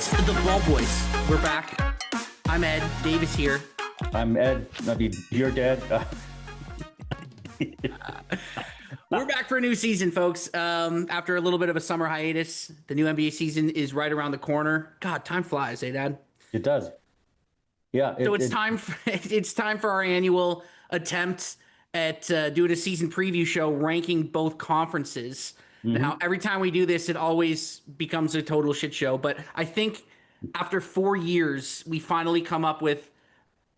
It's the Ball Boys. We're back. I'm Ed. Dave is here. I'm Ed. I mean, you're dead. We're back for a new season, folks. After a little bit of a summer hiatus, the new NBA season is right around the corner. God, time flies, eh, Dad? It does. Yeah. So it's time. It's time for our annual attempt at doing a season preview show, ranking both conferences. Now, every time we do this, it always becomes a total shit show. But I think after 4 years, we finally come up with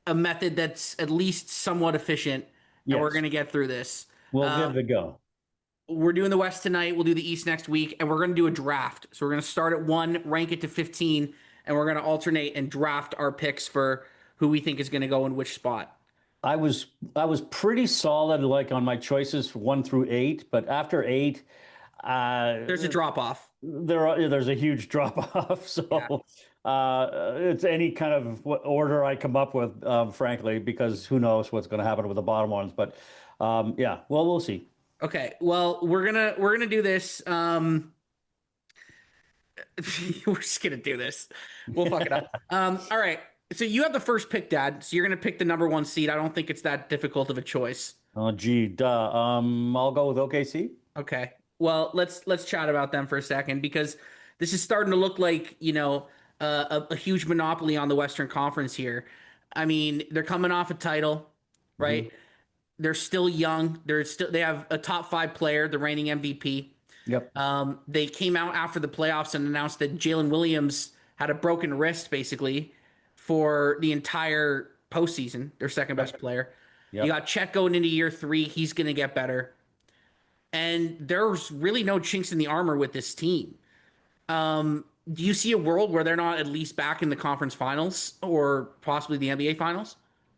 a method that's at least somewhat efficient, and we're Yes. going to get through this. We'll give it a go. We're doing the West tonight. We'll do the East next week, and we're going to do a draft. So we're going to start at 1, rank it to 15, and we're going to alternate and draft our picks for who we think is going to go in which spot. I was pretty solid, like on my choices for 1 through 8, but after 8, There's a drop off. there's a huge drop off. So it's any kind of order I come up with, frankly, because who knows what's going to happen with the bottom ones. But yeah, well, we'll see. Okay, well, we're gonna do this. We're just gonna do this. We'll fuck it up. All right. So you have the first pick, Dad. So you're gonna pick the number 1 seed. I don't think it's that difficult of a choice. Oh, gee, duh. I'll go with OKC. Okay. Well, let's chat about them for a second, because this is starting to look like, a huge monopoly on the Western Conference here. I mean, they're coming off a title, right? They're still young. They have a top 5 player, the reigning MVP. Yep. They came out after the playoffs and announced that Jalen Williams had a broken wrist, basically, for the entire postseason. Their second best player. Yep. You got Chet going into year 3. He's going to get better. And there's really no chinks in the armor with this team. Do you see a world where they're not at least back in the conference finals or possibly the NBA finals?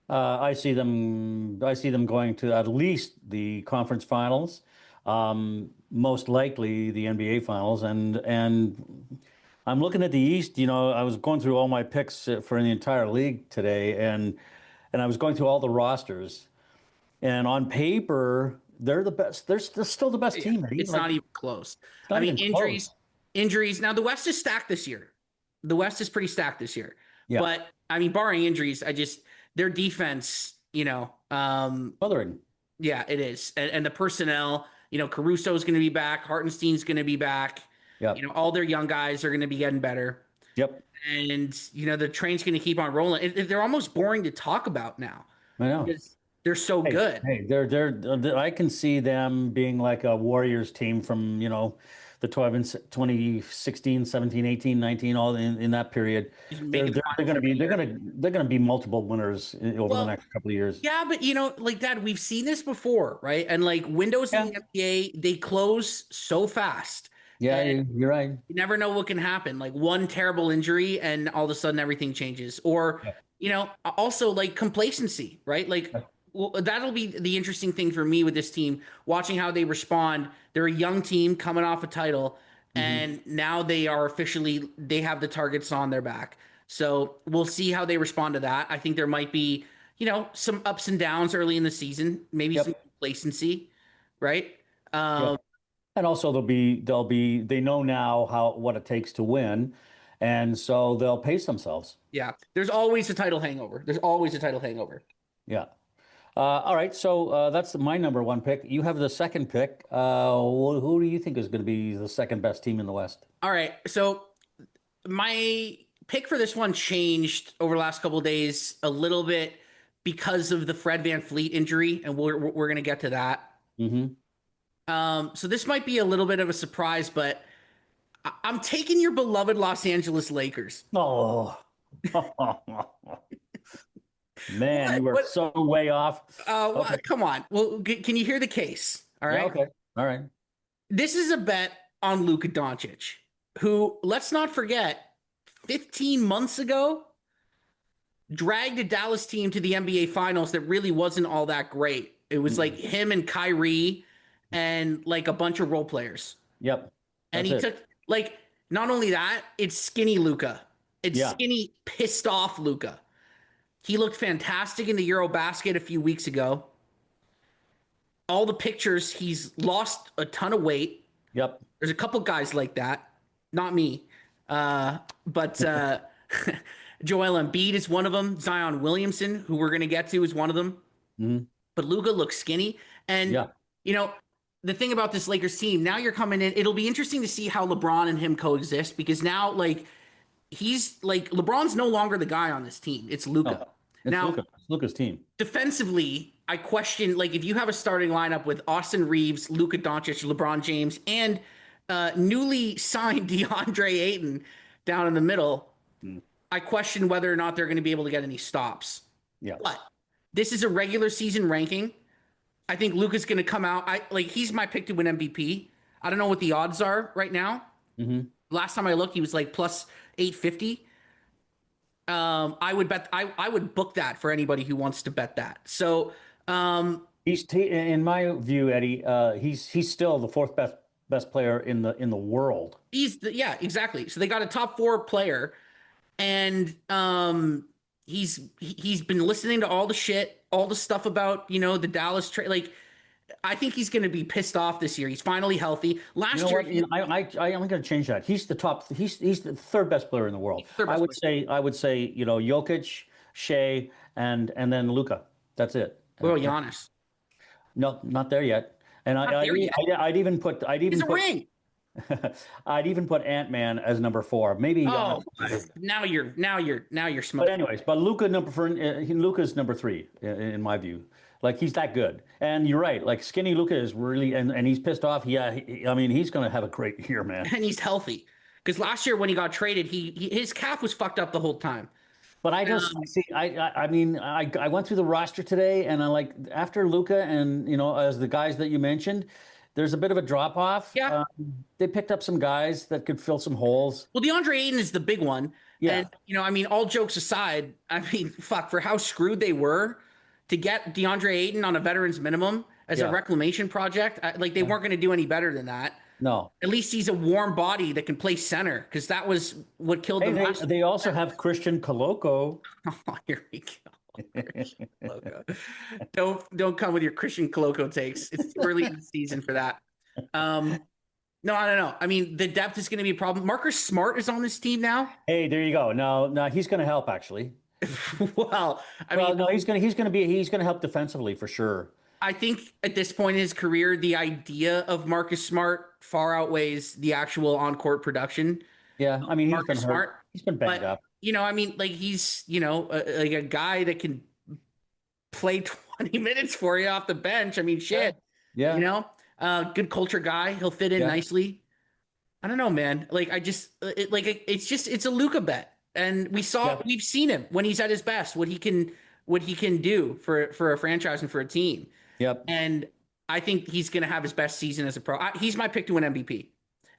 I see them going to at least the conference finals, most likely the NBA finals, and I'm looking at the East. I was going through all my picks for the entire league today, and I was going through all the rosters, and on paper they're the best. They're still the best team. It's not even close. I mean, injuries. Now the West is stacked this year. The West is pretty stacked this year. Yeah. But I mean, barring injuries, their defense, Bothering. Yeah, it is. And the personnel, Caruso is going to be back. Hartenstein's going to be back. Yep. All their young guys are going to be getting better. Yep. And, the train's going to keep on rolling. They're almost boring to talk about now. I know. Because they're so good. Hey, I can see them being like a Warriors team from, the 2016, 17, 18, 19, all in that period. They're going to be multiple winners over the next couple of years. Yeah, but like Dad, we've seen this before, right? And like windows in the NBA, they close so fast. Yeah, you're right. You never know what can happen. Like one terrible injury and all of a sudden everything changes. Or, also like complacency, right? Like that'll be the interesting thing for me with this team, watching how they respond. They're a young team coming off a title, and now they have the targets on their back. So we'll see how they respond to that. I think there might be, some ups and downs early in the season, maybe some complacency, right? And also they know now what it takes to win, and so they'll pace themselves. Yeah, there's always a title hangover. Yeah. All right, so that's my number 1 pick. You have the second pick. Who do you think is going to be the second best team in the West? All right, so my pick for this one changed over the last couple of days a little bit because of the Fred VanVleet injury, and we're going to get to that. So this might be a little bit of a surprise, but I'm taking your beloved Los Angeles Lakers. Oh. Man, you were so way off. Okay. Come on. Well, can you hear the case? All right. Yeah, okay. All right. This is a bet on Luka Doncic, who, let's not forget, 15 months ago, dragged a Dallas team to the NBA Finals that really wasn't all that great. It was like him and Kyrie and like a bunch of role players. Yep. And he took, like, not only that, it's skinny Luka. It's skinny, pissed off Luka. He looked fantastic in the Eurobasket a few weeks ago. All the pictures, he's lost a ton of weight. Yep. There's a couple guys like that. Not me. But Joel Embiid is one of them. Zion Williamson, who we're going to get to, is one of them. Mhm. But Luka looks skinny. And, Yeah. you know, the thing about this Lakers team, now you're coming in, it'll be interesting to see how LeBron and him coexist because now, like, he's like, LeBron's no longer the guy on this team. It's No, Luka. it's Now, Luka. It's Luka's team. defensively, I question, like, if you have a starting lineup with Austin Reeves, Luka Doncic, LeBron James, and newly signed DeAndre Ayton down in the middle, Mm. I question whether or not they're going to be able to get any stops. Yeah. But this is a regular season ranking. I think Luka's going to come out. He's my pick to win MVP. I don't know what the odds are right now. Hmm. Last time I looked, he was like plus 850. I would bet I would book that for anybody who wants to bet that. So In my view, Eddie, he's still the fourth best player in the world. yeah, exactly. So they got a top four player, and he's been listening to all the shit, all the stuff about the Dallas trade. Like, I think he's going to be pissed off this year. He's finally healthy. Last You know year, what? I'm going to change that. He's the top. He's the third best player in the world. third best I would say Jokic, Shea, and then Luka. That's it. well, Giannis. No, not there yet. And Not there yet. I'd even put He's a ring. I'd even put Ant-Man as number 4. Maybe. Oh, now you're But smoking. anyways, but Luka's number 3 in my view. Like, he's that good. And you're right. Like, skinny Luka is really, and he's pissed off. Yeah, I mean, he's going to have a great year, man. And he's healthy. Because last year when he got traded, his calf was fucked up the whole time. But I just see. I mean, I went through the roster today, and I like after Luka and as the guys that you mentioned, there's a bit of a drop off. Yeah. They picked up some guys that could fill some holes. Well, DeAndre Ayton is the big one. Yeah. And, I mean, all jokes aside, I mean, fuck, for how screwed they were to get DeAndre Ayton on a veterans minimum as a Yeah. reclamation project, they weren't going to do any better than that. No. At least he's a warm body that can play center because that was what killed them Hey, last. they also have Christian Koloko. Oh, here we go. Christian Coloco. Don't come with your Christian Coloco takes. It's too early in the season for that. No, I don't know. I mean, the depth is going to be a problem. Marcus Smart is on this team now. Hey, there you go. No, he's going to help actually. Well, I mean, No, he's going to help defensively for sure. I think at this point in his career, the idea of Marcus Smart far outweighs the actual on-court production. Yeah, I mean, he's Marcus been hurt. Smart, He's been banged up. I mean, like he's, like a guy that can play 20 minutes for you off the bench. I mean, shit. Yeah. Good culture guy. He'll fit in Yeah. nicely. I don't know, man. Like I just it's a Luka bet. And we've seen him when he's at his best, what he can do for a franchise and for a team. Yep. And I think he's going to have his best season as a pro. He's my pick to win MVP.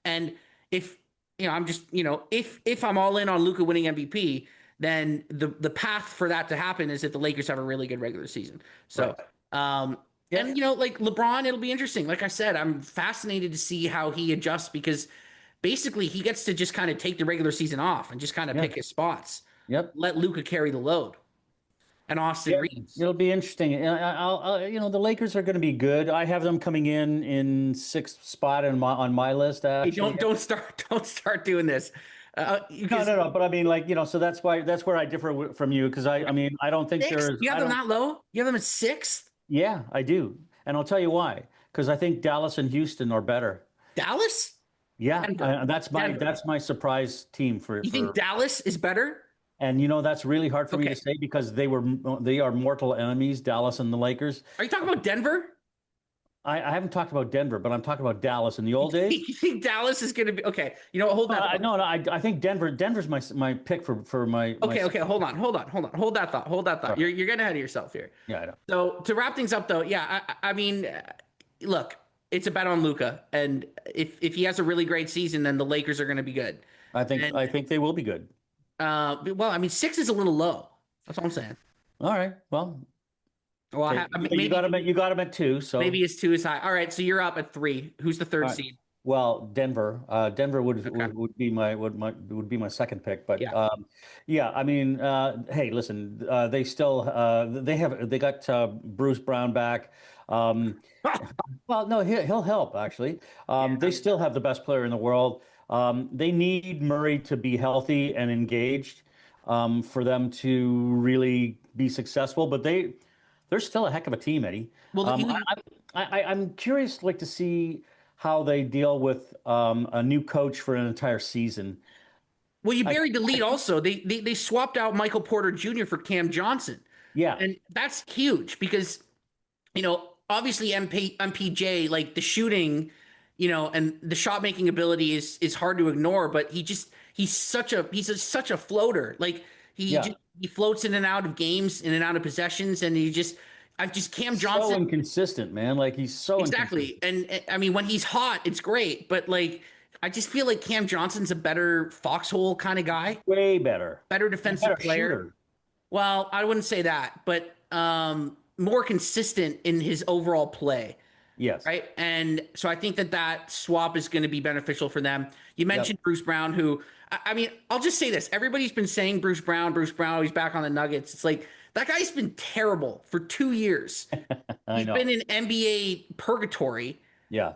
And if I'm just if I'm all in on Luka winning MVP, then the path for that to happen is that the Lakers have a really good regular season. So, Yeah. and like LeBron, it'll be interesting. Like I said, I'm fascinated to see how he adjusts because basically he gets to just kind of take the regular season off and just kind of pick his spots. Yep. Let Luka carry the load. And Austin Reeves. It'll be interesting. The Lakers are going to be good. I have them coming in 6th spot on my list. Hey, don't start doing this. No. But I mean, so that's where I differ from you because I mean, I don't think there's. You have them that low? You have them at 6th? Yeah, I do, and I'll tell you why. Because I think Dallas and Houston are better. Dallas? Yeah, that's my surprise team for. You think Dallas is better? And that's really hard for me to say because they are mortal enemies, Dallas and the Lakers. Are you talking about Denver? I haven't talked about Denver, but I'm talking about Dallas in the old days. You think Dallas is going to be okay? Hold on. I think Denver's my pick for my. Okay. Hold on. Hold that thought. You're getting ahead of yourself here. Yeah, I know. So to wrap things up, though, yeah, I mean, look, it's a bet on Luka, and if he has a really great season, then the Lakers are going to be good. I think they will be good. Well, I mean, 6 is a little low. That's all I'm saying. All right. Well, maybe you got him at 2. So maybe his 2 is high. All right, so you're up at 3. Who's the third seed? Well, Denver. Denver would be my second pick. But yeah, I mean, hey, listen, they still they got Bruce Brown back. Well, no, he'll help actually. They still have the best player in the world. They need Murray to be healthy and engaged for them to really be successful. But they're still a heck of a team, Eddie. Well, I'm curious, like, to see how they deal with a new coach for an entire season. you I, buried the lead. Also, they swapped out Michael Porter Jr. for Cam Johnson, yeah, and that's huge because obviously MPJ, like the shooting, and the shot making ability is hard to ignore, but such a floater. Like yeah. he floats in and out of games, in and out of possessions, and I've just Cam So Johnson. inconsistent, man. Like, he's so Exactly. inconsistent. And I mean, when he's hot, it's great, but like I just feel like Cam Johnson's a better foxhole kind of guy, Way better. better And a defensive better player. shooter. Well, I wouldn't say that, but more consistent in his overall play, Yes. right? And so I think that swap is going to be beneficial for them. You Yep. mentioned Bruce Brown, who I mean, I'll just say this: everybody's been saying Bruce Brown, he's back on the Nuggets. It's like that guy's been terrible for 2 years. I He's been know. in NBA purgatory, Yeah.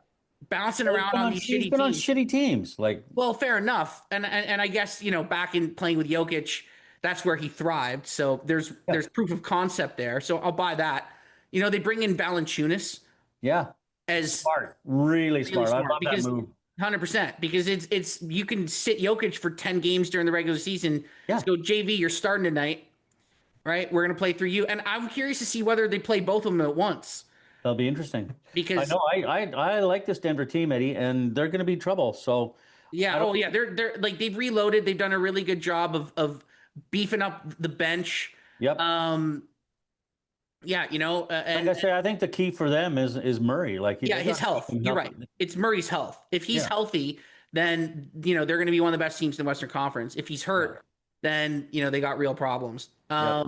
bouncing Well, around on these he's shitty been on teams. shitty teams. Like, Well, fair enough. And I guess, back in playing with Jokic, that's where he thrived. So yeah, there's proof of concept there. So I'll buy that. They bring in Valanciunas yeah. as Smart. Really really smart. I smart love that because move. 100% because it's you can sit Jokic for 10 games during the regular season. Yeah. So JV, you're starting tonight, right? We're gonna play through you. And I'm curious to see whether they play both of them at once. That'll be interesting. I Because know. I like this Denver team, Eddie, and they're going to be trouble. So yeah, I don't. oh yeah, they're like they've reloaded. They've done a really good job of beefing up the bench. Yep. Um, yeah, Like I and say, I think the key for them is Murray. Like, yeah, they his got to keep health. him You're right. healthy. It's Murray's health. If he's Yeah. healthy, then they're going to be one of the best teams in the Western Conference. If he's Yeah. hurt, then they got real problems. Yep.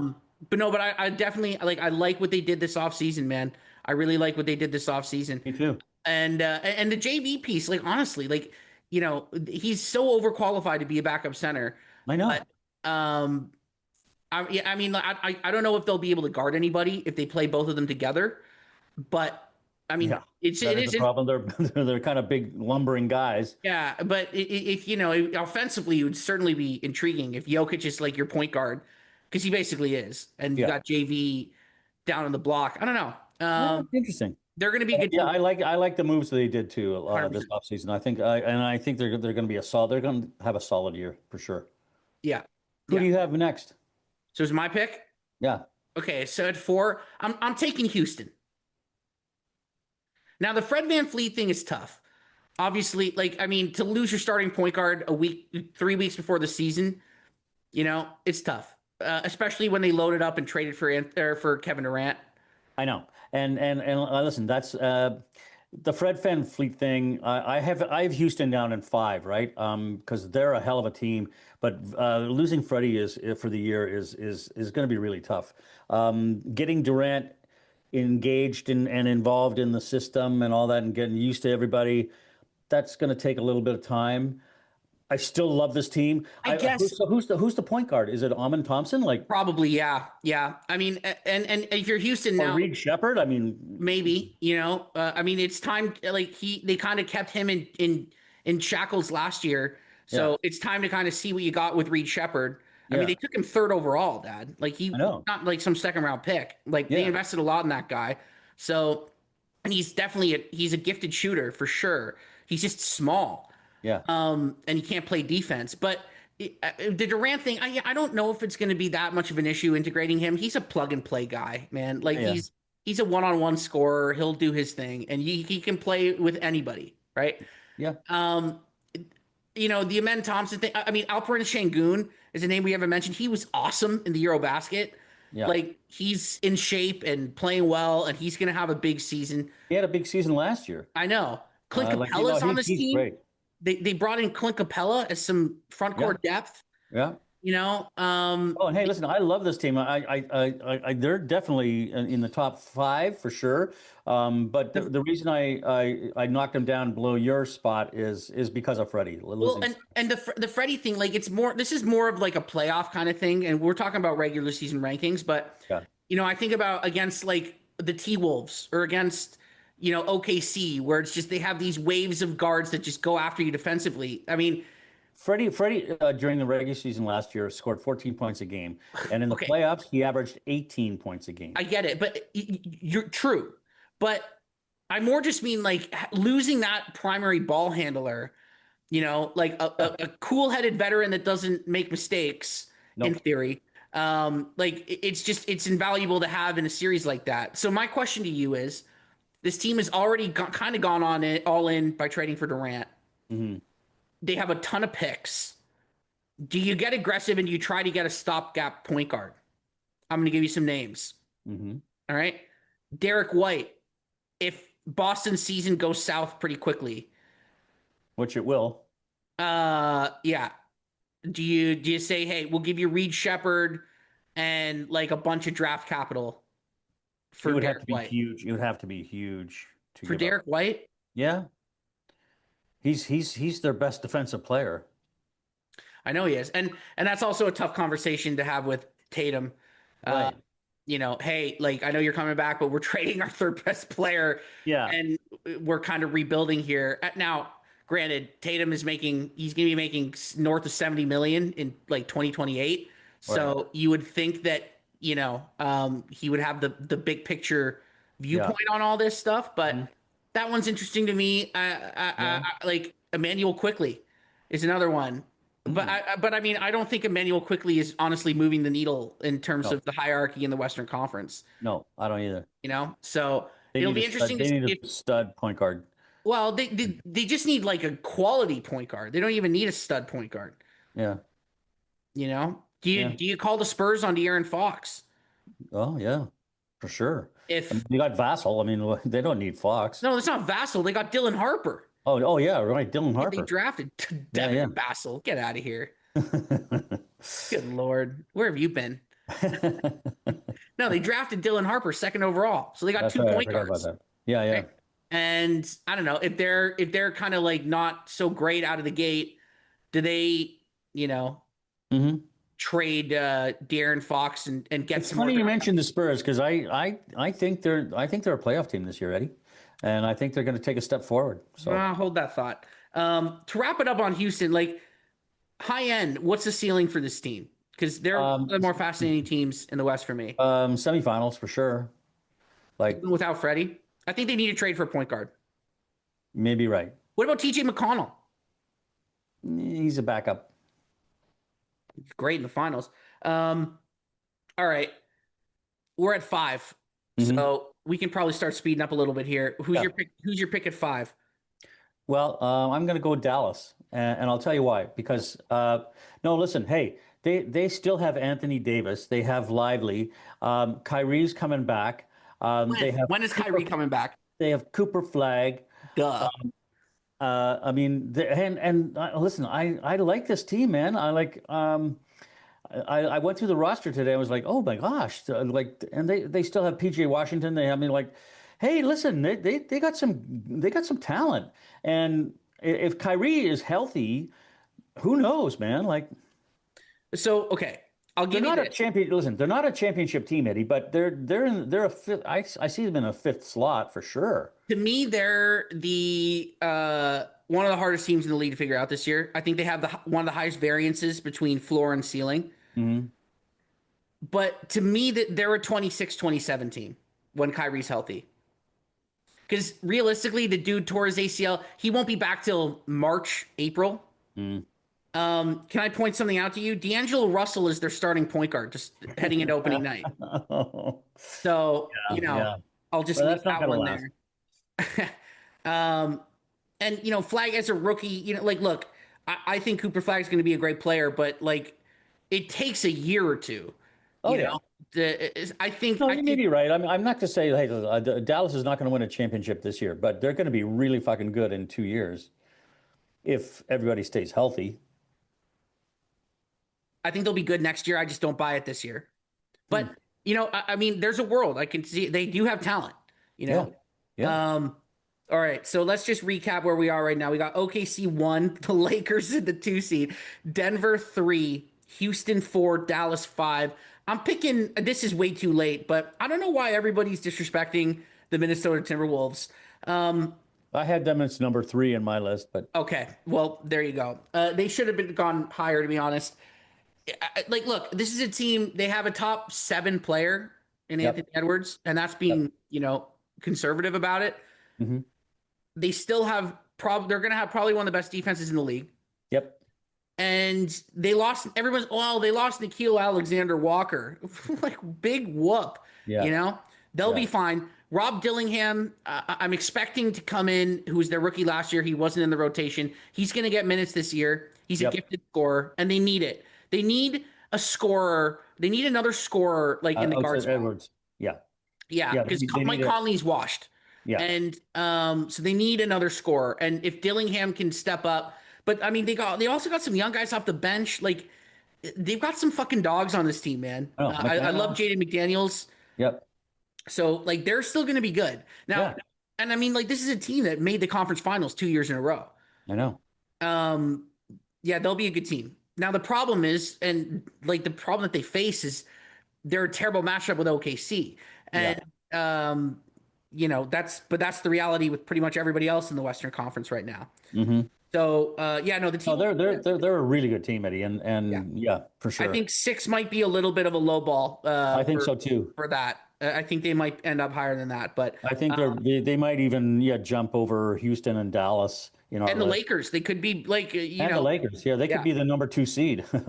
But no, but I definitely I like what they did this offseason, man. I really like what they did this offseason. Me too. And the JV piece, like honestly, like he's so overqualified to be a backup center, I but know. yeah, I mean, like, I don't know if they'll be able to guard anybody if they play both of them together, but I mean, Yeah. it That is the is problem. They're kind of big lumbering guys. yeah, but if offensively, it would certainly be intriguing if Jokic is like your point guard because he basically is, and you Yeah. got JV down on the block. I don't know. Yeah. Interesting. They're going to be a good Yeah, team, I like the moves that they did too this 100%. offseason. I think they're going to be a solid. They're going to have a solid year for sure. Yeah, Who yeah. do you have next? So it's my pick. Yeah. Okay, so at 4, I'm taking Houston. Now the Fred VanVleet thing is tough. Obviously, like I mean, to lose your starting point guard 3 weeks before the season, it's tough, especially when they loaded up and traded for Kevin Durant. I know. And listen, that's the Fred VanVleet thing. I have Houston down in 5, right? Because they're a hell of a team, but losing Freddie is for the year is going to be really tough. Getting Durant engaged and involved in the system and all that, and getting used to everybody, that's going to take a little bit of time. I still love this team. I guess Who's the point guard? Is it Amon Thompson, like, probably, yeah, yeah. I mean, and if you're Houston or now, Reed Shepherd? I mean, maybe I mean, it's time. Like they kind of kept him in shackles last year, yeah, so it's time to kind of see what you got with Reed Shepard. I mean, yeah, they took him third overall, Dad. Like I know. not like some second round pick. Like they Yeah, invested a lot in that guy. So, and he's definitely he's a gifted shooter for sure. He's just small, yeah, and he can't play defense. But the Durant thing, I don't know if it's going to be that much of an issue integrating him. He's a plug and play guy, man. Like yeah, he's a one-on-one scorer. He'll do his thing, and he can play with anybody, right? yeah. Um, the Amen Thompson thing. I mean, Alperen Şengün is a name we haven't mentioned. He was awesome in the Eurobasket. Yeah. Like he's in shape and playing well, and he's going to have a big season. He had a big season last year. I know. Clint Like, Capella's on this he's team. great. They brought in Clint Capella as some front Yeah, court depth. yeah. You know, Oh, and hey, listen, I love this team. They're definitely in the top 5 for sure. But the, the reason I knocked them down below your spot is because of Freddie well, losing. and the Freddie thing, like it's more. This is more of like a playoff kind of thing, and we're talking about regular season rankings. But Yeah, I think about against like the T Wolves or against OKC, where it's just they have these waves of guards that just go after you defensively. I mean, Freddie, during the regular season last year scored 14 points a game, and in the okay, playoffs he averaged 18 points a game. I get it, but you're true. But I more just mean like losing that primary ball handler, like a cool-headed veteran that doesn't make mistakes in Nope. theory. Like it's invaluable to have in a series like that. So my question to you is, this team has already kind of gone on it all in by trading for Durant. Hmm. They have a ton of picks. Do you get aggressive and you try to get a stopgap point guard? I'm going to give you some names. Hmm. All right. Derek White, if Boston's season goes south pretty quickly, Which it will. yeah. Do you say, hey, we'll give you Reed Shepherd and like a bunch of draft capital It for would have Derek to be White? huge. It would have to be huge to For give up. Derek White? Yeah, he's their best defensive player. I know he is. And that's also a tough conversation to have with Tatum. Uh, Right. hey, like I know you're coming back, but we're trading our third best player Yeah. and we're kind of rebuilding here. Now, granted, Tatum is he's going to be making north of 70 million in like 2028. Right. So you would think that, he would have the big picture Yeah. viewpoint on all this stuff, but Mhm. that one's interesting to me. Yeah. Like Emmanuel Quickly is another one. But Mm. I mean, I don't think Emmanuel Quickly is honestly moving the needle in terms No, of the hierarchy in the Western Conference. no, I don't either. So They it'll need a be stud. interesting to They see need if, a stud point guard. well, they just need like a quality point guard. They don't even need a stud point guard. Yeah. Do you Yeah. do you call the Spurs on De'Aaron Fox? Oh, yeah, for sure. I mean, If you got Vassell. I mean, they don't need Fox. no, it's not Vassell. They got Dylan Harper. Oh, yeah, right. Dylan They Harper. drafted Yeah, Devin yeah. Vassell. Get out of here. Good Lord. Where have you been? No, they drafted Dylan Harper second overall. So they got That's two right. I point forgot about guards. that. Yeah, yeah. Right? And I don't know if they're kind of like not so great out of the gate, do they, you know, Hmm. trade De'Aaron Fox and get It's some more funny you draft? mentioned the Spurs because I think they're a playoff team this year, Eddie, and I think they're going to take a step forward. So Hold that thought. To wrap it up on Houston, like high end, what's the ceiling for this team? Because they're one of um, the more fascinating teams in the West for me. semifinals for sure. Like Even without Freddie, I think they need to trade for a point guard. maybe right. What about TJ McConnell? He's a backup. Great in the finals. All right, we're at five, Hmm. so we can probably start speeding up a little bit here. Who's Yeah. your pick? Who's your pick at five? Well, I'm going to go Dallas, and I'll tell you why. Because no, listen, hey, they still have Anthony Davis. They have Lively. Kyrie's coming back. They When? have When is Cooper, Kyrie coming back? they have Cooper Flag. Duh. I mean, listen, I like this team, man. I like. I went through the roster today. I was like, oh my gosh, like, and they still have PJ Washington. They have me like, hey, listen, they got some talent, and if Kyrie is healthy, who knows, man? Like, So okay, I'll they're give you not a this. champion. Listen, they're not a championship team, Eddie, but they're a fifth. I see them in a fifth slot for sure. To me, they're the one of the hardest teams in the league to figure out this year. I think they have one of the highest variances between floor and ceiling. Hmm. But to me, that they're a 26-27 team when Kyrie's healthy. Because realistically, the dude tore his ACL. He won't be back till March, April. Mm. Can I point something out to you? D'Angelo Russell is their starting point guard, just heading into opening night. So Yeah, I'll just but leave that's not that gonna one last. there. um, and Flag as a rookie, like, look, I think Cooper Flag's going to be a great player, but like, it takes a year or two. Oh You yeah. know, I think No, I you may think be right. I'm not to say, hey, Dallas is not going to win a championship this year, but they're going to be really fucking good in 2 years if everybody stays healthy. they'll be good next year. I just don't buy it this year. Hmm. But I mean, there's a world I can see. They do have talent. You Yeah, know. yeah. All right, so let's just recap where we are right now. We got OKC 1, the Lakers in the 2 seed, Denver 3, Houston 4, Dallas 5. I'm picking, this is way too late, but I don't know why everybody's disrespecting the Minnesota Timberwolves. I had them as number 3 in my list, but Okay, well, there you go. They should have been gone higher, to be honest. Like, look, this is a team. They have a top 7 player in yep, Anthony Edwards, and that's yep, being, conservative about it. hmm, They still have they're going to have probably one of the best defenses in the league. yep, And they lost they lost Nikhil Alexander Walker. Like, big whoop, yeah, you know? They'll yeah, be fine. Rob Dillingham, I'm expecting to come in, who was their rookie last year. He wasn't in the rotation. He's going to get minutes this year. He's a yep. gifted scorer, and they need it. They need a scorer. They need another scorer, like, in the guard Outside spot. Edwards, yeah, Yeah, yeah. because They Mike need it. Conley's washed, Yeah, and so they need another scorer. And if Dillingham can step up, but I mean, they also got some young guys off the bench. Like, they've got some fucking dogs on this team, man. oh, I love McDaniel. Jaden McDaniels, Yep, so like they're still going to be good now. yeah, And I mean, like, this is a team that made the conference finals 2 years in a row. I know. Um, yeah, they'll be a good team. Now the problem is, and like the problem that they face is they're a terrible matchup with OKC, Yeah, and um, that's the reality with pretty much everybody else in the Western Conference right now. hmm. So yeah, no, the No, team. they're a really good team, Eddie, Yeah, and yeah, for I sure. think 6 might be a little bit of a low ball I think so too. for that. I think they might end up higher than that, but I think they might even jump over Houston and Dallas in our and the list, Lakers, they could be like and the Lakers. Yeah, they could yeah, be the number 2 seed. I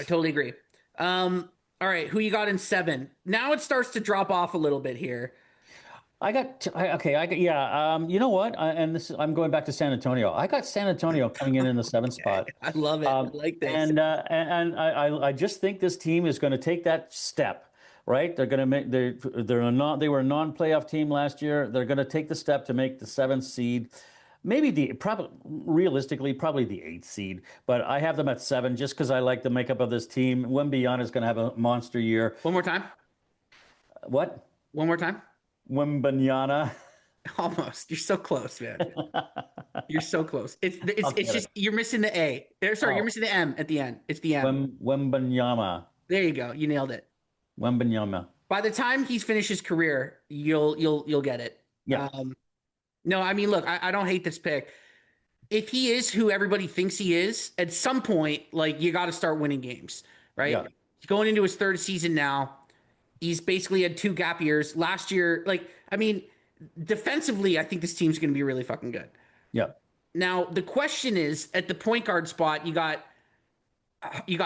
totally agree. All right, who you got in 7? Now it starts to drop off a little bit here. Okay. I got yeah. You know what? I'm going back to San Antonio. I got San Antonio coming in the 7th spot. I love it. I like this. And I just think this team is going to take that step, right? They're going to make they were a non-playoff team last year. They're going to take the step to make the 7th seed, maybe probably realistically probably the 8th seed. But I have them at 7 just because I like the makeup of this team. Wembanyama is going to have a monster year. One more time. What? One more time. Wembanyama. Almost. You're so close, man. You're so close. It's Okay. just you're missing the A. Sorry, you're Oh, missing the M at the end. It's the M. Wembanyama. There you go. You nailed it. Wembanyama. By the time he's finished his career, you'll get it. Yeah, Um, no, I mean, look, I don't hate this pick. If he is who everybody thinks he is, at some point, like, you got to start winning games, right? yeah, He's going into his 3rd season now. He's basically had 2 gap years. Last year, like, I mean, defensively, I think this team's going to be really fucking good. yeah. Now, the question is, at the point guard spot, you got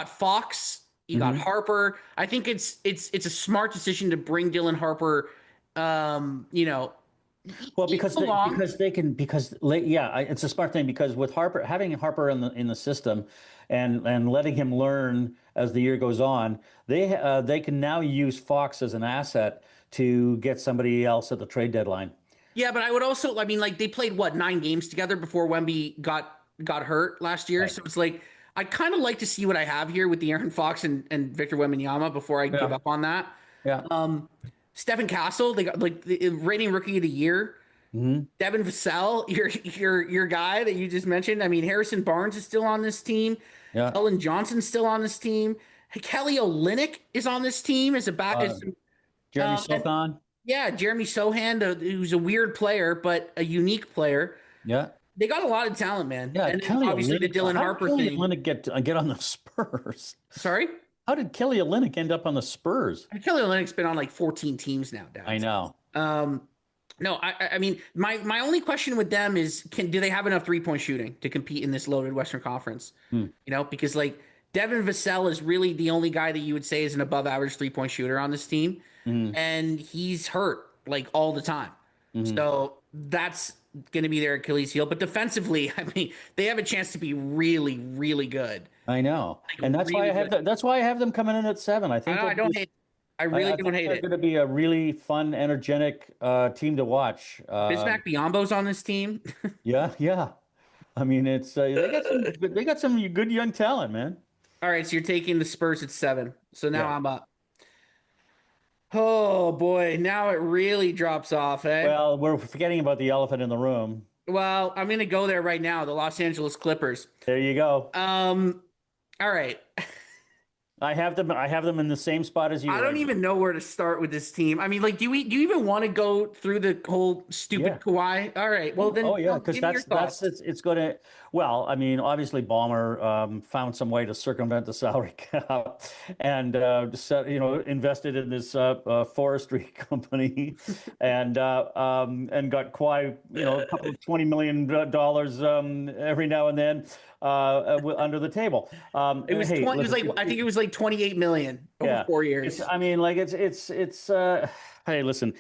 Fox, you got Hmm. Harper. I think it's a smart decision to bring Dylan Harper. You know, Well, he belong. because they can yeah, it's a smart thing because with Harper having Harper in the system, and letting him learn as the year goes on, they can now use Fox as an asset to get somebody else at the trade deadline. Yeah, but I would also, I mean, like, they played what, 9 games together before Wemby got hurt last year. Right. So it's like I kind of like to see what I have here with the Aaron Fox and Victor Wembanyama before I give Yeah, up on that. yeah. Stephen Castle, they got like the reigning rookie of the year. Hmm. Devin Vassell, your guy that you just mentioned. I mean, Harrison Barnes is still on this team. Yeah. Ellen Johnson's still on this team. Kelly Olynyk is on this team as a back. Uh, Jeremy And Sochan. yeah, Jeremy Sohan, who's a weird player but a unique player. Yeah. They got a lot of talent, man. Yeah, And then Kelly obviously the Olynyk. Dylan How did Harper Kelly thing. Olynyk get on the Spurs? Sorry, How did Kelly Olynyk end up on the Spurs? Kelly Olynyk's been on like 14 teams now, I Dad. know. Um, no, I mean, my only question with them is, do they have enough 3-point shooting to compete in this loaded Western Conference? Hmm. Because like Devin Vassell is really the only guy that you would say is an above average 3-point shooter on this team, Hmm. and he's hurt like all the time. Hmm. So that's going to be their Achilles heel. But defensively, I mean, they have a chance to be really, really good. I know, Like, and that's why really I have good. that's why I have them coming in at 7. I I think know I don't hate. I really I don't think hate they're it. going to be a really fun, energetic team to watch. Bismack Biyombo's on this team. Yeah, yeah. I mean, it's they got some good young talent, man. All right, so you're taking the Spurs at 7. So now Yeah. I'm up. Oh boy, now it really drops off, eh? Well, we're forgetting about the elephant in the room. Well, I'm gonna go there right now. The Los Angeles Clippers. There you go. Um, all right. I have them. I have them in the same spot as you I don't right even know where to start with this team. I mean, like, do you even want to go through the whole Yeah. stupid Kawhi? All right, well Oh then, yeah, because give me your that's thoughts. it's going to. Well, I mean, obviously, Balmer found some way to circumvent the salary cap, and invested in this forestry company, and got Kawhi, a couple of $20 million every now and then under the table. It was Hey, 20. It was listen, like I think it was like 28 million over yeah, 4 years. I mean, like hey, listen,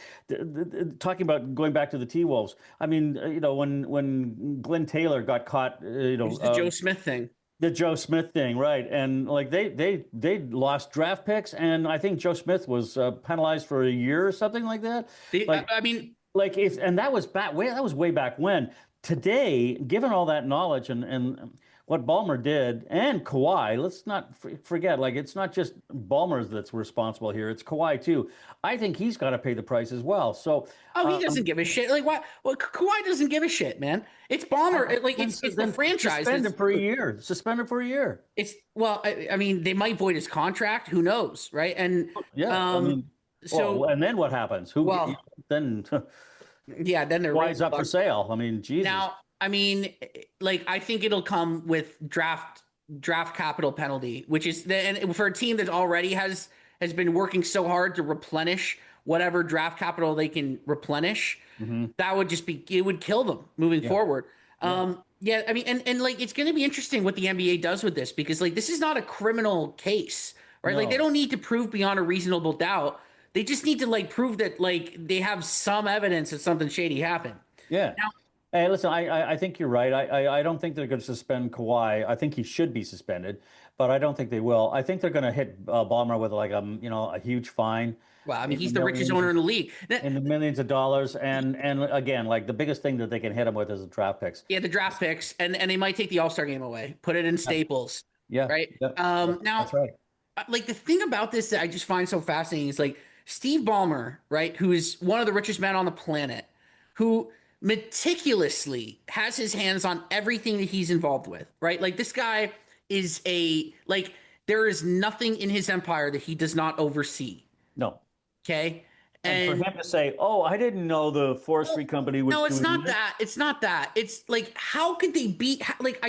talking about going back to the T-Wolves. I mean, when Glenn Taylor got caught, It was the Joe Smith thing. the Joe Smith thing, right? And like they lost draft picks, and I think Joe Smith was penalized for a year or something like that. Like I mean, if and that was way back when. Today, given all that knowledge and what Ballmer did and Kawhi, let's not forget, like it's not just Ballmer that's responsible here, it's Kawhi too. I think he's got to pay the price as well. So oh, he doesn't give a shit. Like what? Well, Kawhi doesn't give a shit, man. It's Bomber. Like it's the then franchise suspend that's him for a year. Suspend him for a year. it's well. I mean, they might void his contract. Who knows, right? And Yeah, I um, mean, well, so and then what happens? Who well, then yeah. Then they're Kawhi's really up for fucked. sale? I mean, Jesus. Now, I mean, like I think it'll come with draft capital penalty, which is and for a team that already has been working so hard to replenish whatever draft capital they can replenish, Hmm. that would just be it would kill them moving Yeah, forward. yeah, Yeah, I mean, and like it's going to be interesting what the NBA does with this because like this is not a criminal case, right? Like they no, don't need to prove beyond a reasonable doubt. They just need to like prove that like they have some evidence that something shady happened. yeah. Now, Hey, listen, I think you're right. I don't think they're going to suspend Kawhi. I think he should be suspended, but I don't think they will. I think they're going to hit Ballmer with like a huge fine well, I mean, in the he's the richest owner millions in the league. in the millions of dollars, and again, like the biggest thing that they can hit him with is the draft picks. Yeah, the draft picks, and they might take the All Star game away, put it in Staples, Yeah, right? yeah, yeah, Now, that's right. like the thing about this that I just find so fascinating is like Steve Ballmer, right, who is one of the richest men on the planet, who meticulously has his hands on everything that he's involved with, right? Like this guy is a like there is nothing in his empire that he does not oversee. No. Okay. And for And him to say, "Oh, I didn't know the forestry company was no, it's doing not this." that. It's not that. It's like, how could they be like,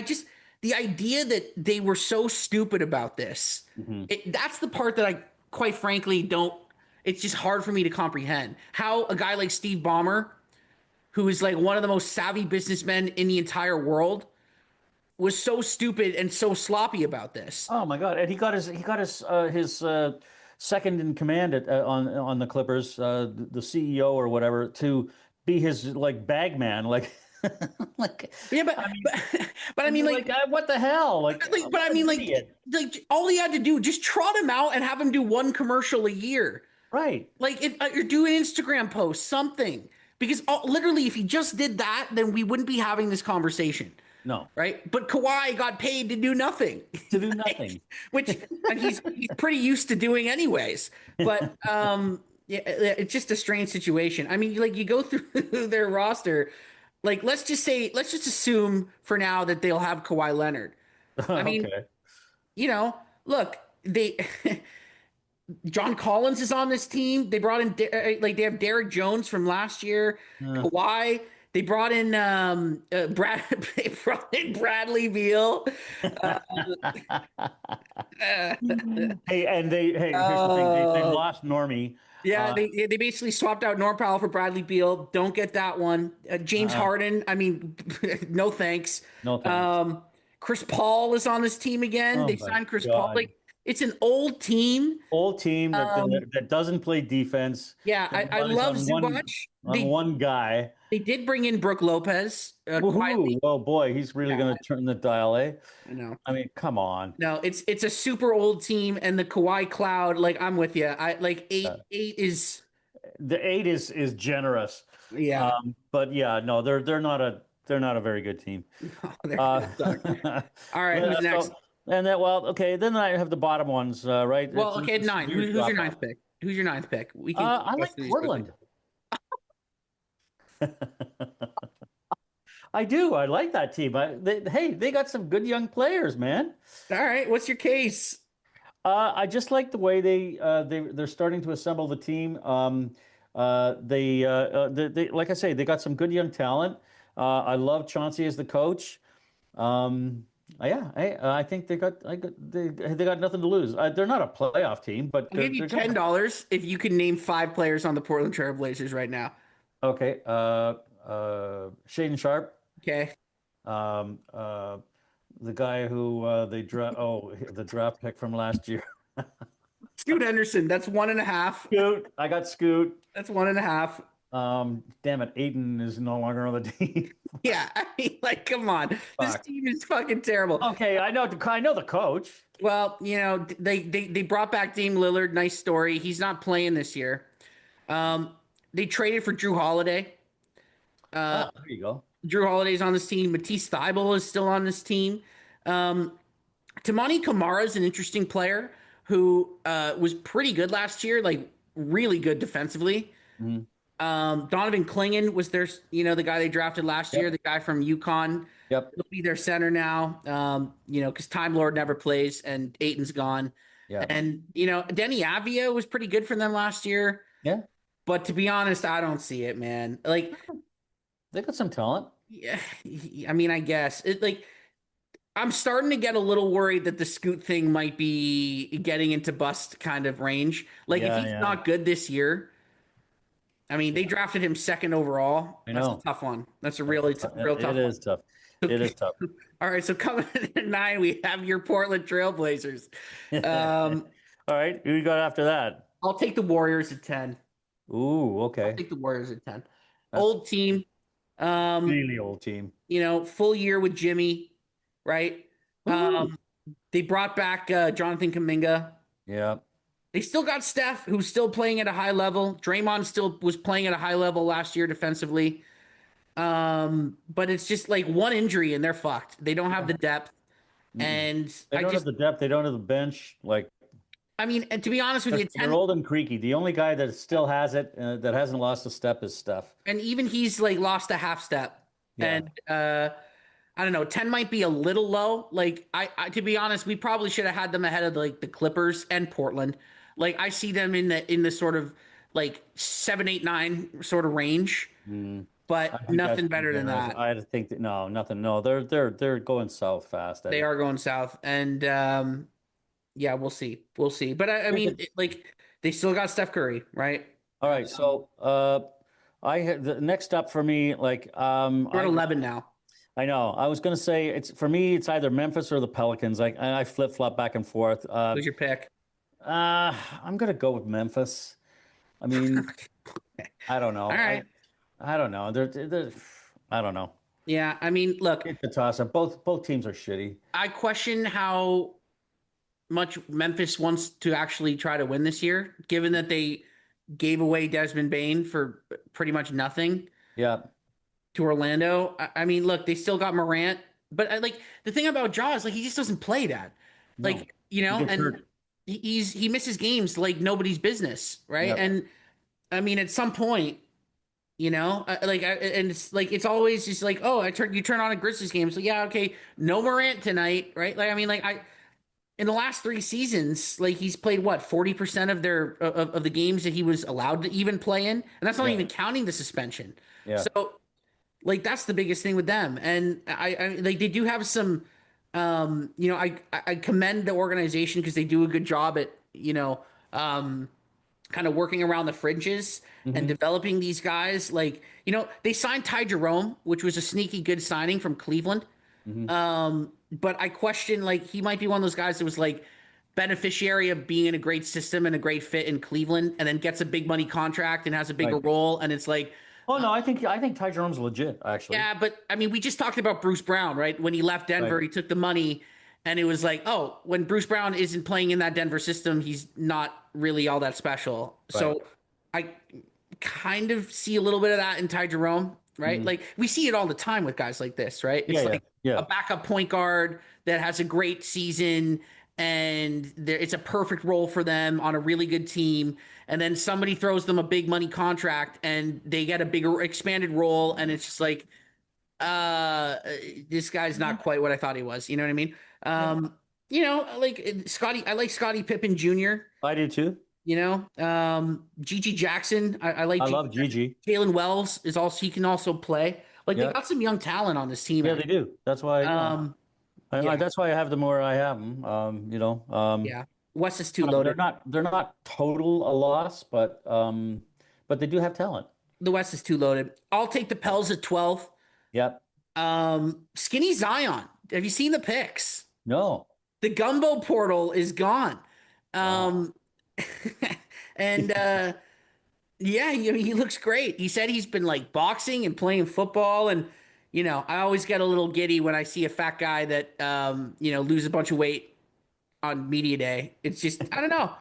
the idea that they were so stupid about this, Hmm. that's the part that I quite frankly don't, it's just hard for me to comprehend how a guy like Steve Ballmer, who is like one of the most savvy businessmen in the entire world, was so stupid and so sloppy about this. Oh my God! And he got his second in command on the Clippers, the CEO or whatever, to be his like bag man, like like Yeah, I mean, but I mean, like, what the hell? but I What an mean, idiot! like all he had to do just trot him out and have him do one commercial a year. Right? Like if you're doing Instagram posts, something. Because literally, if he just did that, then we wouldn't be having this conversation, No, right? But Kawhi got paid to do nothing, to do like, nothing. which and he's pretty used to doing anyways. But yeah, it's just a strange situation. I mean, like you go through their roster, like let's just assume for now that they'll have Kawhi Leonard. I mean, Okay. look, they John Collins is on this team. They brought in like they have Derek Jones from last year, Uh, Kawhi. They brought in Brad. They brought in Bradley Beal. Uh, Here's the thing. They uh, lost Normie. yeah, Uh, they basically swapped out Norm Powell for Bradley Beal. Don't get that one. James uh, Harden. I mean, no thanks. no thanks. Um, Chris Paul is on this team again. Oh They my signed Chris Paul. God. Like it's an old team. Old team Um, that doesn't play defense, yeah, that I relies love on Zubac. They one guy. They did bring in Brooke Lopez quietly. Woohoo! Oh boy, he's really Yeah, going to turn the dial, eh? I know. I mean, come on. No, it's a super old team, and the Kawhi cloud. Like I'm with you. I like Uh, eight is the eight is generous, yeah. but yeah, no, they're not a very good team. They're Uh, gonna suck. All right, yeah, who's next? so, and then well, okay, then I have the bottom ones, right? Well, okay, It's nine. weird Who's your drop off. ninth pick? Who's your ninth pick? We can I go like through these quickly. Portland. I do. I like that team. Hey, they got some good young players, man. All right, what's your case? I just like the way they're starting to assemble the team. They like I say, they got some good young talent. I love Chauncey as the coach. Yeah, I think they got nothing to lose. They're not a playoff team, but I'll give you they're gonna. $10 if you can name 5 players on the Portland Trail Blazers right now. Okay, Shaden Sharp, Okay. um, uh, the guy who the draft pick from last year. Scoot Henderson, that's 1.5. Scoot, I got Scoot. That's 1.5. Damn it, Aiden is no longer on the team. Yeah, I mean, like, come on. This Fuck. team is fucking terrible. Okay, I know the coach. Well, they brought back Dame Lillard. Nice story. He's not playing this year. Um, they traded for Drew Holiday. Oh, there you go. Drew Holiday's on this team. Matisse Thybulle is still on this team. Um, Tamani Kamara is an interesting player who was pretty good last year, like really good defensively. Mhm. Donovan Clingan was the guy they drafted last year, Yep. the guy from UConn. Yep. He'll be their center now. Because Time Lord never plays and Aiton's gone. Yeah. And Denny Avia was pretty good for them last year. Yeah. But to be honest, I don't see it, man. Like, They got some talent. yeah, I mean, I guess I'm starting to get a little worried that the Scoot thing might be getting into bust kind of range. Like, if Yeah, he's yeah. not good this year, I mean, they drafted him second overall. I That's a know. tough one. That's a real tough It one. is tough. It is tough. All right, so coming in at 9, we have your Portland Trailblazers. All right, who you got after that? I'll take the Warriors at 10. Ooh, I'll okay. take the Warriors at 10. That's Old team. really old team. Full year with Jimmy, right? Woo. They brought back Jonathan Kuminga. Yeah. They still got Steph, who's still playing at a high level. Draymond still was playing at a high level last year defensively. But it's just like one injury and they're fucked. They don't have the depth. Mm-mm. And They don't have the depth. They don't have the bench. Like I mean, and to be honest with you, they're old and creaky. The only guy that still has it, that hasn't lost a step, is Steph. and even he's like lost a half step. Yeah. And I don't know, 10 might be a little low. Like I to be honest, we probably should have had them ahead of like the Clippers and Portland. Like I see them in the sort of like 7, 8, 9 sort of range, I but think nothing that's better than that. I think that no, nothing. No, they're going south fast. They are going south, and yeah, we'll see, we'll see. But I mean, like they still got Steph Curry, right? All right, so I had the next up for me, like We're at 11 now. I know. I was gonna say it's for me. It's either Memphis or the Pelicans. Like I flip flop back and forth. Who's your pick? I'm gonna go with Memphis. I mean, I don't know. All right. I don't know. I don't know. Yeah, I mean, look, It's a toss up. Both teams are shitty. I question how much Memphis wants to actually try to win this year, given that they gave away Desmond Bain for pretty much nothing Yeah. to Orlando. I mean, look, they still got Morant, but like the thing about Jaw is like he just doesn't play that, No. like He gets and hurt. he misses games like nobody's business, right? Yep. And I mean, at some point, and it's like it's always just like, oh, you turn on a Grizzlies game, so yeah, okay, no Morant tonight, right? Like I mean, like I in the last 3 seasons, like he's played what 40% of of the games that he was allowed to even play in, and that's not Yeah. even counting the suspension. Yeah. So like that's the biggest thing with them, and I like they do have some. I commend the organization because they do a good job at kind of working around the fringes and Mhm. developing these guys. Like they signed Ty Jerome, which was a sneaky good signing from Cleveland. Mhm. But I question like he might be one of those guys that was like beneficiary of being in a great system and a great fit in Cleveland, and then gets a big money contract and has a bigger Right. role, and it's like. Oh no, I think Ty Jerome's legit, actually. Yeah, but I mean, we just talked about Bruce Brown, right? When he left Denver, Right. he took the money, and it was like, oh, when Bruce Brown isn't playing in that Denver system, he's not really all that special. So I kind of see a little bit of that in Ty Jerome, right? Mhm. Like we see it all the time with guys like this, right? It's Yeah, like yeah. a backup point guard that has a great season and it's a perfect role for them on a really good team. And then somebody throws them a big money contract and they get a bigger expanded role. And it's just like, this guy's not quite what I thought he was. You know what I mean? like Scotty. I like Scottie Pippen Jr. I do too. Gigi Jackson. I like I Gigi love Jackson. Gigi. Jalen Wells is also he can also play. Like they Yeah, got some young talent on this team. yeah, they do. That's why, Um, yeah, that's why I have them where I have them. yeah. West is too loaded. They're not total a loss, but they do have talent. The West is too loaded. I'll take the Pels at 12. Yep. Skinny Zion. Have you seen the pics? No. The gumbo portal is gone. Wow. Um, and yeah, he looks great. He said he's been like boxing and playing football, and I always get a little giddy when I see a fat guy that lose a bunch of weight on media day. It's just I don't know.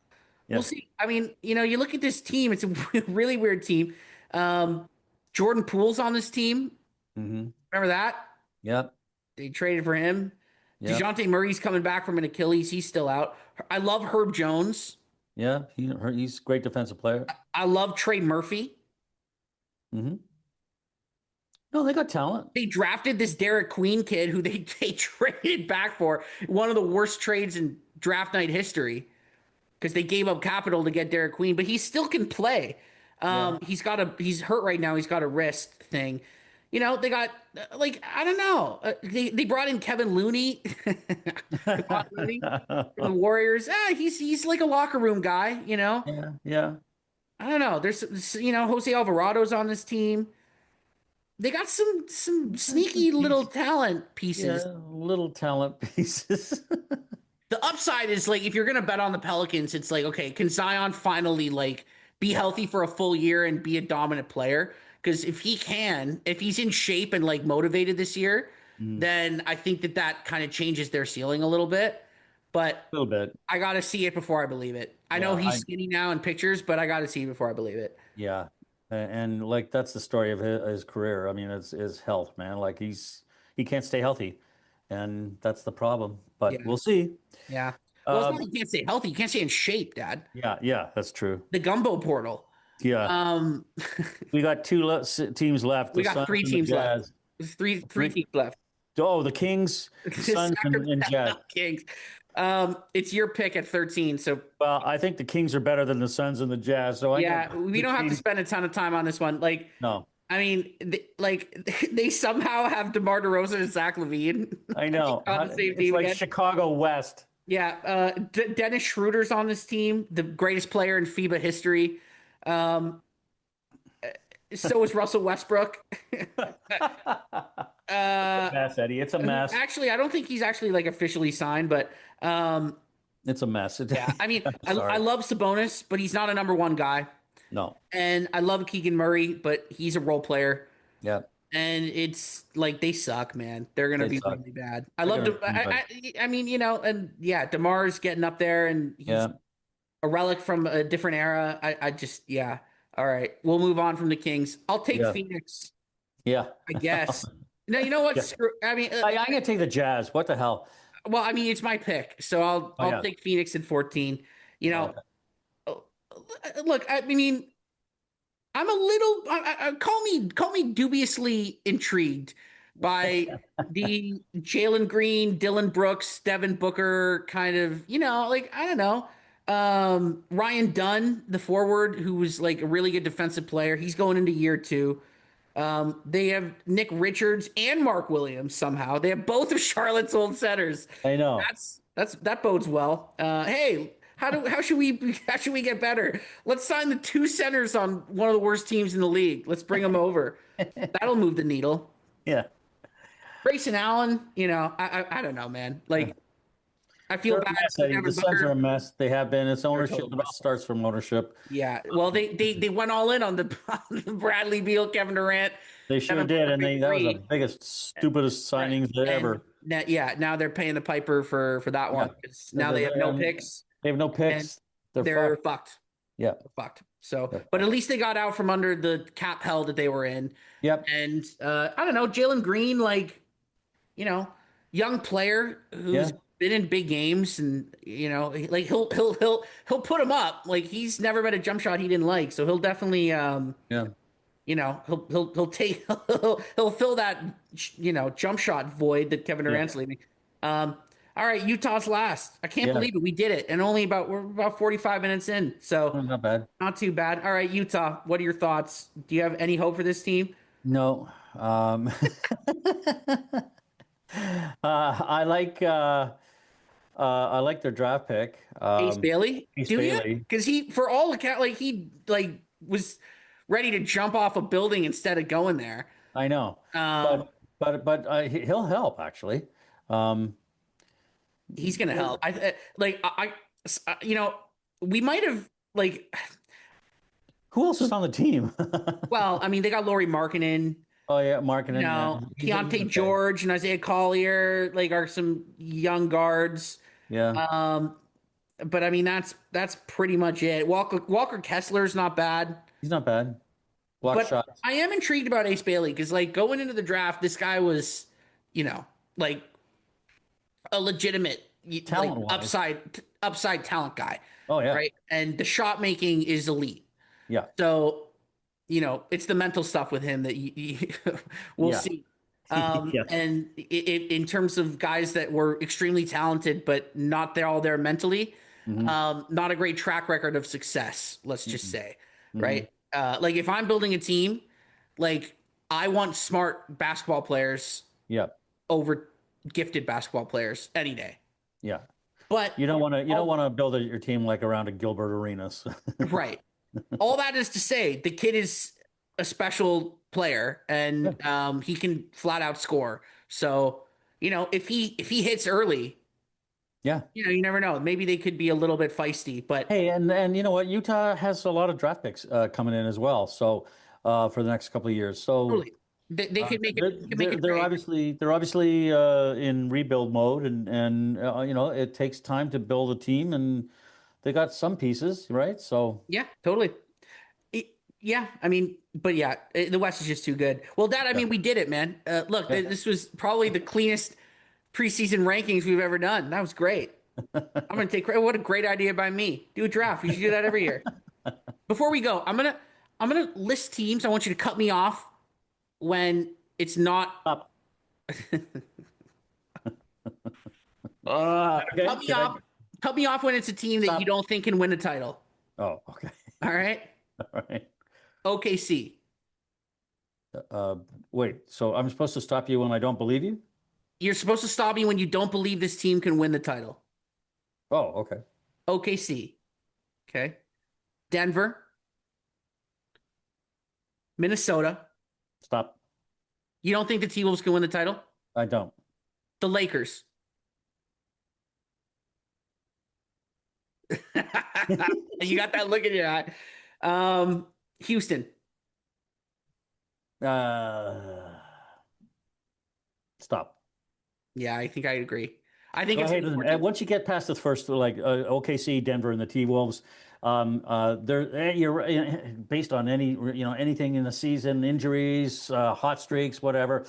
We'll Yep. see. I mean, you look at this team. It's a really weird team. Jordan Poole's on this team. Mm-hmm. Remember that? Yep. They traded for him. Yep. DeJounte Murray's coming back from an Achilles. He's still out. I love Herb Jones. Yeah. He's a great defensive player. I love Trey Murphy. Mm-hmm. No, they got talent. They drafted this Derek Queen kid who they traded back for one of the worst trades in draft night history because they gave up capital to get Derek Queen, but he still can play. Yeah. He's hurt right now. He's got a wrist thing. They got like I don't know. They brought in Kevin Looney, Kevon Looney from the Warriors. He's like a locker room guy. Yeah. Yeah. I don't know. There's Jose Alvarado's on this team. They got some sneaky little talent pieces. Yeah. Little talent pieces. The upside is like if you're gonna bet on the Pelicans, it's like okay, can Zion finally like be healthy for a full year and be a dominant player? Because if he's in shape and like motivated this year, Mm, then I think that kind of changes their ceiling a little bit. But a little bit. I got to see it before I believe it. I know Yeah. he's skinny now in pictures, but I got to see it before I believe it. Yeah. And like that's the story of his career. I mean, it's his health, man. Like he can't stay healthy, and that's the problem. But Yeah, we'll see. yeah. Well, it's not Um, like you can't stay healthy. You can't stay in shape, Dad. yeah, yeah, that's true. The gumbo portal. Yeah, Um, we got teams left: we the got Suns three and the teams left. Jazz. Three Three. teams left. Oh, the Kings, Suns, and Jazz. Sacramento Kings. It's your pick at 13. So Well, I think the Kings are better than the Suns and the Jazz. So I yeah, go we the don't have to Kings. spend a ton of time on this one. Like, No, I mean, they somehow have DeMar DeRozan and Zach LaVine I know. on the same It's team like again. Chicago West. Yeah, Dennis Schroeder's on this team, the greatest player in FIBA history. Um, so is Russell Westbrook. uh, Mess, Eddie. It's a mess. actually, I don't think he's actually like officially signed, but It's a mess. yeah, I mean, I Sorry. love Sabonis, but he's not a number one guy. No. And I love Keegan Murray, but he's a role player. Yeah. And it's like they suck, man. They're gonna They be suck. really bad. I They're love. gonna be I mean, and yeah, Demar's getting up there, and he's Yeah. a relic from a different era. I just, yeah. All right, we'll move on from the Kings. I'll take Yeah. Phoenix, Yeah. I guess. No, you know what? Yeah. I mean, I'm gonna take the Jazz. What the hell? well, I mean, it's my pick, so I'll Oh yeah. take Phoenix at 14. You Oh, know, okay. look, I mean, I'm a little call me dubiously intrigued by the Jalen Green, Dylan Brooks, Devin Booker kind of, like I don't know. Ryan Dunn, the forward, who was like a really good defensive player, he's going into year two. They have Nick Richards and Mark Williams somehow. They have both of Charlotte's old centers. I know. That bodes well. Hey, how should we get better? Let's sign the two centers on one of the worst teams in the league. Let's bring them over. That'll move the needle. Yeah. Grayson Allen, I don't know, man. Like I feel They're a bad mess, for Eddie. Devin The Suns are a Booker. mess. They have been. It's ownership. total It all starts from ownership. Yeah. Well, they went all in on the on the Bradley Beal, Kevin Durant. They sure Devin did, Booker and big that was the three. biggest, stupidest signings ever. Now they're paying the piper for that one. 'Cause now they have no picks. They have no picks. They're Fucked. fucked. Yeah. They're fucked. So, They're but at least they got out from under the cap hell that they were in. Yep. And I don't know, Jalen Green, like, young player who's Yeah. been in big games, and like he'll put him up. Like he's never met a jump shot he didn't like, so he'll definitely Yeah. he'll take he'll fill that jump shot void that Kevin Durant's leaving. All right, Utah's last. I can't Yeah. believe it. We did it, and we're about 45 minutes in, so Not bad. not too bad. All right, Utah. What are your thoughts? Do you have any hope for this team? No. I like I like their draft pick. Ace Bailey? Ace Do you? Bailey. Because he, for all account, like he like was ready to jump off a building instead of going there. I know, Um, but he'll help actually. Um, he's gonna help. You know, we might have like, who else is on the team? well, I mean, they got Laurie Markkinen, Oh yeah, you Markkinen. Yeah. know, He's Keontae okay. George and Isaiah Collier, like are some young guards. Yeah, Um, but I mean, that's pretty much it. Walker Kessler's not bad. he's not bad. Block But shots. I am intrigued about Ace Bailey because, like, going into the draft, this guy was, you know, like a legitimate, like Talent wise. upside talent guy, Oh yeah, right? And the shot making is elite. yeah, So, you know, it's the mental stuff with him that we'll yeah, see. yes. And in terms of guys that were extremely talented but not there all there mentally, Hmm. not a great track record of success. Let's just say, Hmm. right? Like if I'm building a team, like I want smart basketball players Yeah, over gifted basketball players any day. yeah. But You don't all, want to build your team like around a Gilbert Arenas. right, all that is to say, the kid is a special player, Yeah, and he can flat out score. So you know, if he hits early, yeah. you know, you never know. Maybe they could be a little bit feisty, but Hey, and you know what? Utah has a lot of draft picks coming in as well. So for the next couple of years. So totally, they could make it. They could make it they're great. obviously in rebuild mode, and you know it takes time to build a team, and they got some pieces, right? So Yeah, totally. Yeah, I mean, but yeah, the West is just too good. Well, Dad, I yeah, mean, we did it, man. Look, yeah. this was probably the cleanest preseason rankings we've ever done. That was great. I'm gonna take credit. What a great idea by me. Do a draft. We should do that every year. Before we go, I'm gonna list teams. I want you to cut me off when it's not. Up. Okay, Cut me off. Cut me off when it's a team that you Stop. don't think can win a title. Oh, okay. All right. All right. OKC. Uh, Wait. So I'm supposed to stop you when I don't believe you? You're supposed to stop me when you don't believe this team can win the title. Oh, okay. OKC. Okay. Denver. Minnesota. Stop. You don't think the T-Wolves can win the title? I don't. The Lakers. You got that look in your eye. Houston. Uh, Stop. Yeah, I think I agree. I think Go it's ahead. Once you get past the first, like OKC, Denver, and the T Wolves, you're based on anything in the season, injuries, hot streaks, whatever.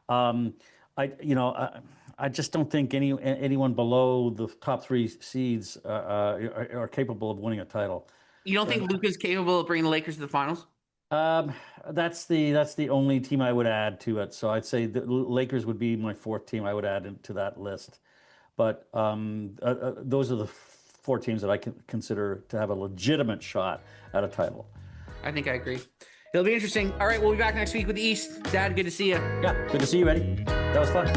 Um, I just don't think anyone below the top three seeds are capable of winning a title. You don't think Luka's capable of bringing the Lakers to the finals? Um, that's the only team I would add to it. So I'd say the Lakers would be my fourth team I would add into that list. But those are the four teams that I can consider to have a legitimate shot at a title. I think I agree. It'll be interesting. All right, we'll be back next week with the East. Dad, good to see you. Yeah, good to see you, Eddie. That was fun.